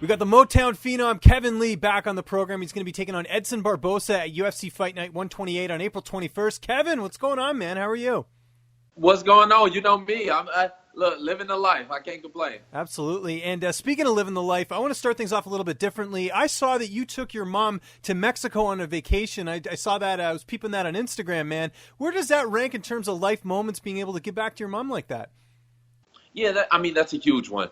We got the Motown phenom Kevin Lee back on the program. He's going to be taking on Edson Barboza at UFC Fight Night 128 on April 21st. Kevin, what's going on, man? How are you? What's going on? You know me. Look, living the life. I can't complain. Absolutely. And speaking of living the life, I want to start things off a little bit differently. I saw that you took your mom to Mexico on a vacation. I saw that. I was peeping that on Instagram, man. Where does that rank in terms of life moments, being able to give back to your mom like that? Yeah, that's a huge one.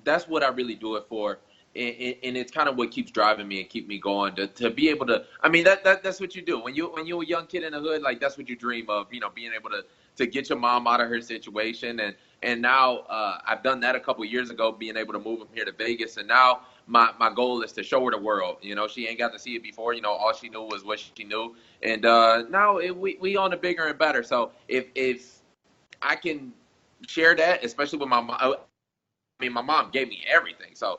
That's what I really do it for. And it's kind of what keeps driving me and keep me going to be able to. I mean, that's what you do when you're a young kid in the hood. Like, that's what you dream of, being able to get your mom out of her situation. And now I've done that a couple of years ago, being able to move from here to Vegas. And now my goal is to show her the world. She ain't got to see it before. All she knew was what she knew. And now we on the bigger and better. So if I can share that, especially with my mom. I mean, my mom gave me everything. So,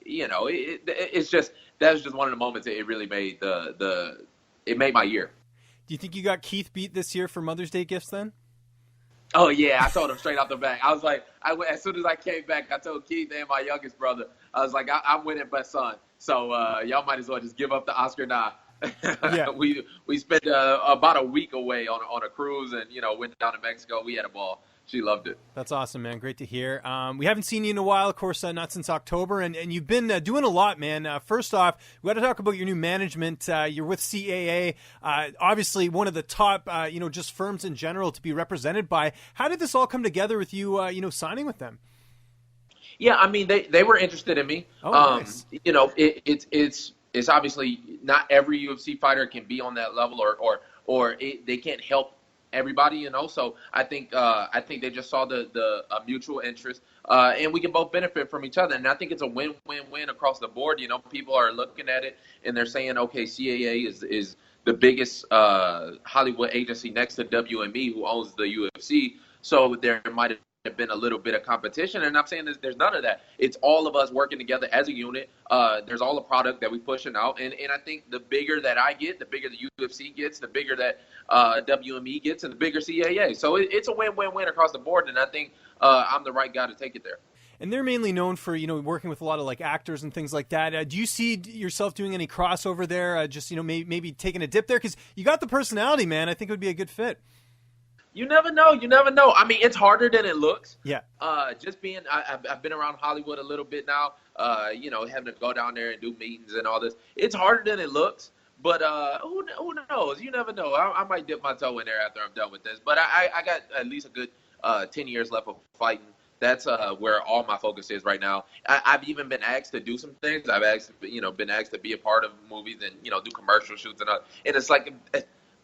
it's just, that was just one of the moments that it really made it made my year. Do you think you got Keith beat this year for Mother's Day gifts then? Oh, yeah. I told him straight out the back. I was like, as soon as I came back, I told Keith and my youngest brother, I was like, I'm winning best son. So y'all might as well just give up the Oscar now. Yeah. We spent about a week away on a cruise and, went down to Mexico. We had a ball. She loved it. That's awesome, man. Great to hear. We haven't seen you in a while, of course, not since October, and you've been doing a lot, man. First off, we got to talk about your new management. You're with CAA, obviously one of the top, just firms in general to be represented by. How did this all come together with you, signing with them? Yeah, I mean, they were interested in me. Oh, nice. It's obviously not every UFC fighter can be on that level, or they can't help everybody, So I think they just saw the mutual interest, and we can both benefit from each other. And I think it's a win-win-win across the board. People are looking at it and they're saying, okay, CAA is the biggest Hollywood agency next to WME, who owns the UFC. So there might have been a little bit of competition, and I'm saying there's none of that. It's all of us working together as a unit. There's all the product that we're pushing out, and I think the bigger that I get, the bigger the UFC gets, the bigger that WME gets, and the bigger CAA. So it's a win-win-win across the board, and I think I'm the right guy to take it there. And they're mainly known for, working with a lot of like actors and things like that. Do you see yourself doing any crossover there? Maybe taking a dip there? Because you got the personality, man. I think it would be a good fit. You never know. I mean, it's harder than it looks. Yeah. Just being, I've been around Hollywood a little bit now, having to go down there and do meetings and all this. It's harder than it looks, but who knows? You never know. I might dip my toe in there after I'm done with this. But I got at least a good 10 years left of fighting. That's where all my focus is right now. I've even been asked to do some things. I've been asked to be a part of movies and, do commercial shoots and it's like,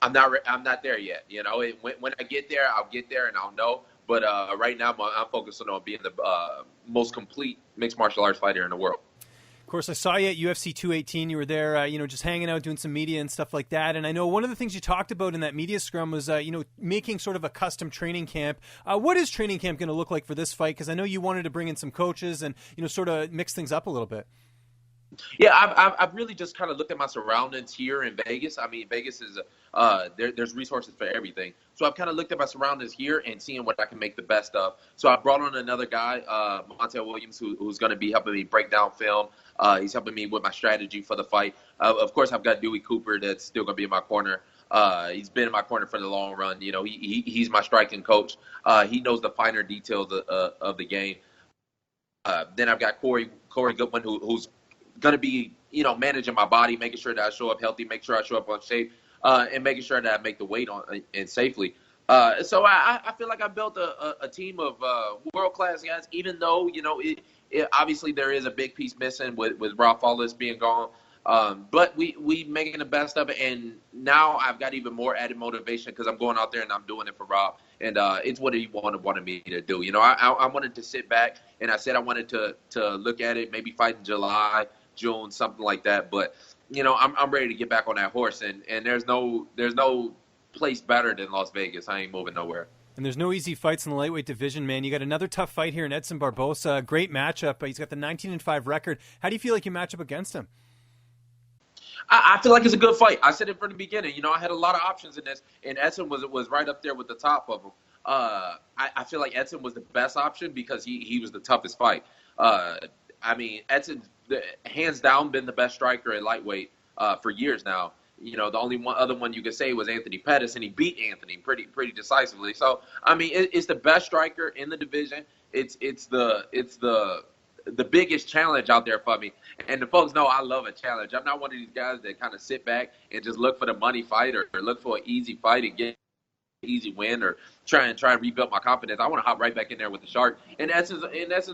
I'm not there yet. When I get there, I'll get there and I'll know. But right now, I'm focusing on being the most complete mixed martial arts fighter in the world. Of course, I saw you at UFC 218. You were there, just hanging out, doing some media and stuff like that. And I know one of the things you talked about in that media scrum was, making sort of a custom training camp. What is training camp going to look like for this fight? Because I know you wanted to bring in some coaches and, sort of mix things up a little bit. Yeah, I've really just kind of looked at my surroundings here in Vegas. I mean, Vegas is there's resources for everything. So I've kind of looked at my surroundings here and seeing what I can make the best of. So I brought on another guy, Montel Williams, who's going to be helping me break down film. He's helping me with my strategy for the fight. Of course, I've got Dewey Cooper that's still going to be in my corner. He's been in my corner for the long run. He's my striking coach. He knows the finer details of the game. Then I've got Corey Goodwin, who's going to be, managing my body, making sure that I show up healthy, make sure I show up on shape, and making sure that I make the weight on and safely. So I feel like I built a team of world-class guys, even though, it obviously there is a big piece missing with Rob Fowler being gone. But we making the best of it, and now I've got even more added motivation because I'm going out there and I'm doing it for Rob, and it's what he wanted me to do. I wanted to sit back, and I said I wanted to look at it, maybe fight in July, June, something like that. But I'm ready to get back on that horse, and there's no place better than Las Vegas. I ain't moving nowhere. And there's no easy fights in the lightweight division, man. You got another tough fight here in Edson Barboza. Great matchup. He's got the 19-5 record. How do you feel like you match up against him? I feel like it's a good fight. I said it from the beginning. I had a lot of options in this, and Edson was right up there with the top of them. I feel like Edson was the best option because he was the toughest fight. I mean, Edson's hands down been the best striker at lightweight for years now. You know, the only other one you could say was Anthony Pettis, and he beat Anthony pretty decisively. So, I mean, it's the best striker in the division. It's the biggest challenge out there for me. And the folks know I love a challenge. I'm not one of these guys that kind of sit back and just look for the money fight or look for an easy fight and get an easy win or try and rebuild my confidence. I want to hop right back in there with the shark. And Edson's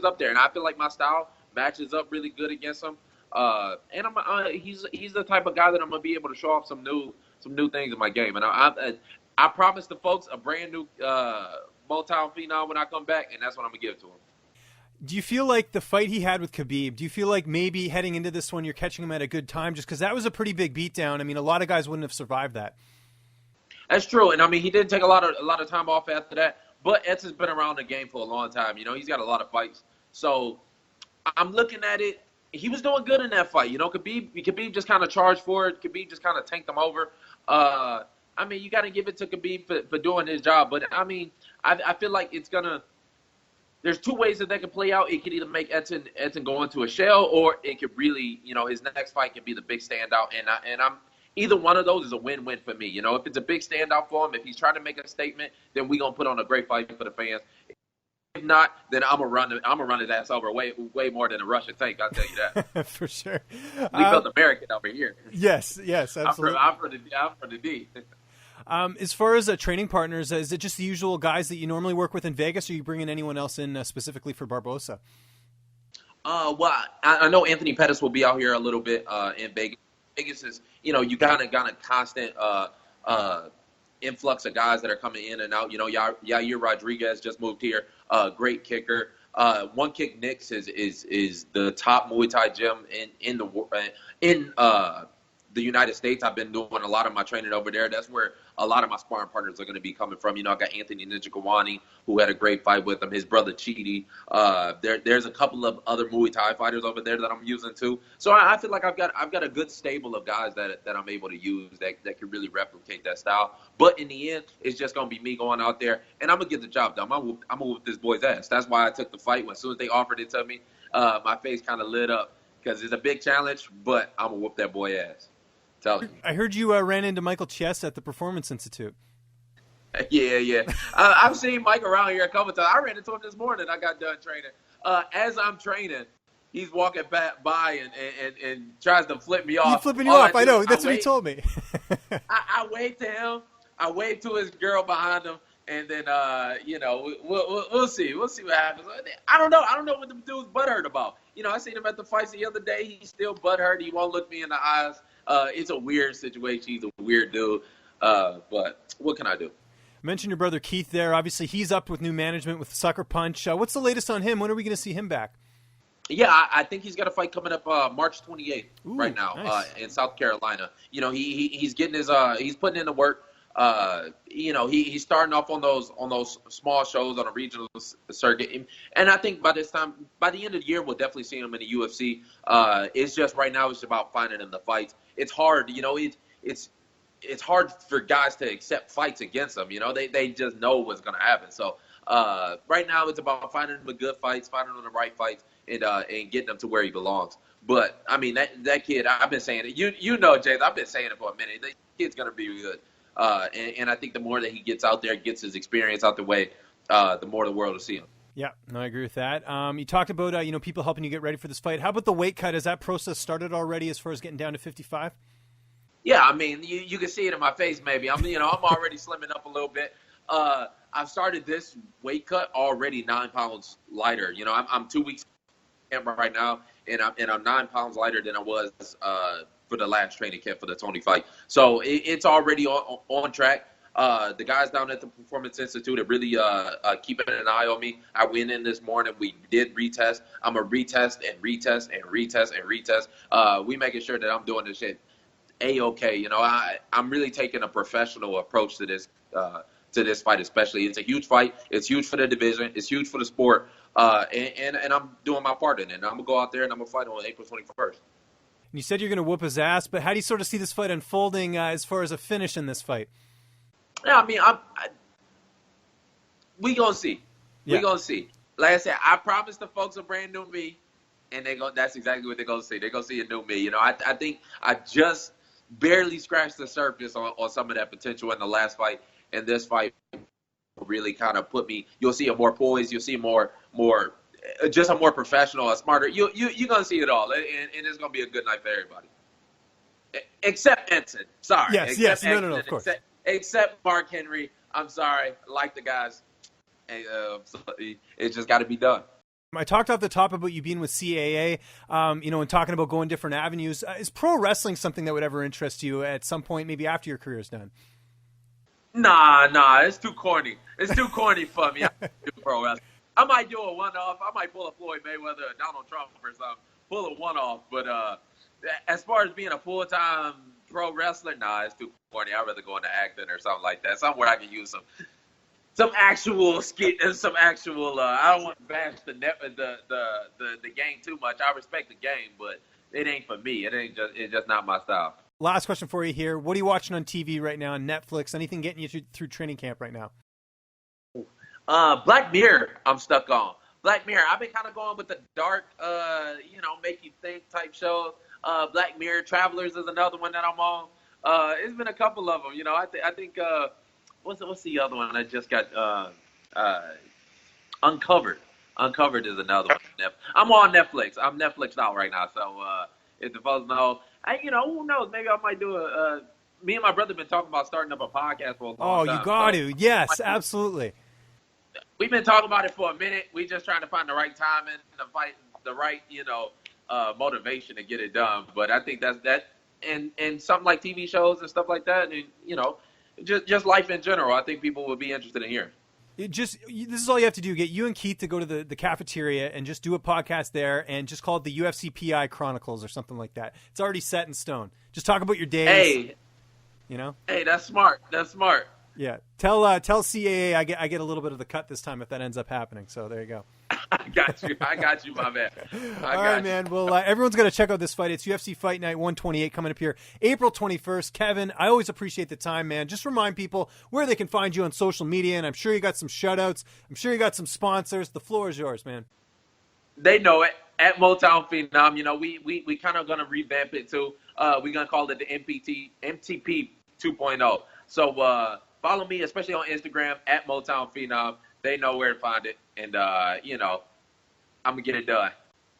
up there. And I feel like my style matches up really good against him. And he's the type of guy that I'm gonna be able to show off some new things in my game. And I promised the folks a brand new Motown phenom when I come back, and that's what I'm gonna give to him. Do you feel like the fight he had with Khabib, do you feel like maybe heading into this one you're catching him at a good time, just because that was a pretty big beatdown? I mean, a lot of guys wouldn't have survived that. That's true, and I mean he didn't take a lot of time off after that. But Edson's been around the game for a long time. You know, he's got a lot of fights, so I'm looking at it. He was doing good in that fight. You know, Khabib just kind of charged for it. Khabib just kind of tanked him over. I mean, you got to give it to Khabib for doing his job. But, I mean, I feel like it's going to – there's two ways that could play out. It could either make Edson go into a shell, or it could really – you know, his next fight could be the big standout. And I'm either one of those is a win-win for me. You know, if it's a big standout for him, if he's trying to make a statement, then we're going to put on a great fight for the fans. If not, then I'm gonna run his ass over way more than a Russian tank. I'll tell you that. For sure. We built American over here. Yes, absolutely. I'm for the D. As far as training partners, is it just the usual guys that you normally work with in Vegas, or are you bringing anyone else in specifically for Barboza? Well, I know Anthony Pettis will be out here a little bit in Vegas. Vegas is, you know, you got a constant influx of guys that are coming in and out. You know, Yair Rodriguez just moved here. Great kicker. One Kick Knicks is the top Muay Thai gym in the United States. I've been doing a lot of my training over there. That's where a lot of my sparring partners are going to be coming from. You know, I got Anthony Nijikawani, who had a great fight with him, his brother Chidi. There's a couple of other Muay Thai fighters over there that I'm using too. So I feel like I've got a good stable of guys that I'm able to use that can really replicate that style. But in the end, it's just going to be me going out there, and I'm going to get the job done. I'm going to whoop this boy's ass. That's why I took the fight. As soon as they offered it to me, my face kind of lit up because it's a big challenge, but I'm going to whoop that boy ass. I heard you ran into Michael Chess at the Performance Institute. Yeah. I've seen Mike around here a couple times. I ran into him this morning. I got done training. As I'm training, he's walking by and tries to flip me off. He's flipping you off. I know. That's what he told me. I waved to him. I waved to his girl behind him. And then, you know, we'll see. We'll see what happens. I don't know. I don't know what the dude's butthurt about. You know, I seen him at the fights the other day. He's still butthurt. He won't look me in the eyes. It's a weird situation. He's a weird dude. But what can I do? I mentioned your brother Keith there. Obviously, he's up with new management with Sucker Punch. What's the latest on him? When are we going to see him back? Yeah, I think he's got a fight coming up March 28th right now. Nice. In South Carolina. You know, he's getting his he's putting in the work. You know, he's starting off on those small shows on a regional circuit, and I think by the end of the year, we'll definitely see him in the UFC. It's just right now, it's about finding him the fights. It's hard, you know. It's hard for guys to accept fights against them. You know, they just know what's going to happen. So right now, it's about finding him the good fights, finding him the right fights, and getting him to where he belongs. But I mean, that kid, I've been saying it. You know, James, I've been saying it for a minute. That kid's going to be good. And I think the more that he gets out there, gets his experience out the way, the more the world will see him. Yeah, no, I agree with that. You talked about you know, people helping you get ready for this fight. How about the weight cut? Has that process started already as far as getting down to 55? Yeah, I mean, you can see it in my face. Maybe I'm already slimming up a little bit. I've started this weight cut already 9 pounds lighter. You know, I'm 2 weeks camp right now, and I'm 9 pounds lighter than I was for the last training camp for the Tony fight. So it's already on track. The guys down at the Performance Institute are really keeping an eye on me. I went in this morning. We did retest. I'm going to retest and retest and retest and retest. We making sure that I'm doing this shit A-okay. You know, I'm really taking a professional approach to this fight especially. It's a huge fight. It's huge for the division. It's huge for the sport. And I'm doing my part in it. And I'm going to go out there and I'm going to fight on April 21st. You said you're going to whoop his ass, but how do you sort of see this fight unfolding as far as a finish in this fight? Yeah, I mean, we gonna see. We gonna see. Like I said, I promised the folks a brand new me. and that's exactly what they're gonna see. They're gonna see a new me. I think I just barely scratched the surface on some of that potential in the last fight, and this fight really kind of put me. You'll see a more poised. You'll see more just a more professional, a smarter. You're gonna see it all, and it's gonna be a good night for everybody, except Edson. Sorry. Yes. No, of course. Except Mark Henry. I'm sorry. I like the guys. So it's just got to be done. I talked off the top about you being with CAA, and talking about going different avenues. Is pro wrestling something that would ever interest you at some point, maybe after your career is done? Nah, it's too corny. It's too corny for me. I do pro wrestling. I might do a one-off. I might pull a Floyd Mayweather or Donald Trump or something. Pull a one-off. But as far as being a full-time pro wrestler, nah, it's too corny. I'd rather go into acting or something like that. Somewhere I can use some actual skit and some actual. I don't want to bash the game too much. I respect the game, but it ain't for me. It's just not my style. Last question for you here. What are you watching on TV right now on Netflix? Anything getting you through training camp right now? Black Mirror, I'm stuck on. Black Mirror. I've been kind of going with the dark, make you think type shows. Black Mirror, Travelers is another one that I'm on. It's been a couple of them. I think what's the other one I just got? Uncovered. Uncovered is another one. I'm on Netflix. I'm Netflix out right now. So if the folks know, who knows? Maybe I might do me and my brother have been talking about starting up a podcast for a long time. Oh, you got to. Yes, absolutely. We've been talking about it for a minute. We're just trying to find the right timing, the right, motivation to get it done. But I think that's that, and something like TV shows and stuff like that, and just life in general. I think people would be interested in hearing. This is all you have to do. Get you and Keith to go to the cafeteria and just do a podcast there, and just call it the UFC PI Chronicles or something like that. It's already set in stone. Just talk about your days. Hey, that's smart. That's smart. Yeah, tell CAA I get a little bit of the cut this time if that ends up happening. So there you go. I got you, my man. All right, man. Well, everyone's got to check out this fight. It's UFC Fight Night 128 coming up here April 21st. Kevin, I always appreciate the time, man. Just remind people where they can find you on social media, and I'm sure you got some shout-outs. I'm sure you got some sponsors. The floor is yours, man. They know it. At Motown Phenom, we kind of going to revamp it too. We're going to call it the MTP 2.0. So follow me, especially on Instagram, at Motown Phenom. They know where to find it. And, I'm going to get it done.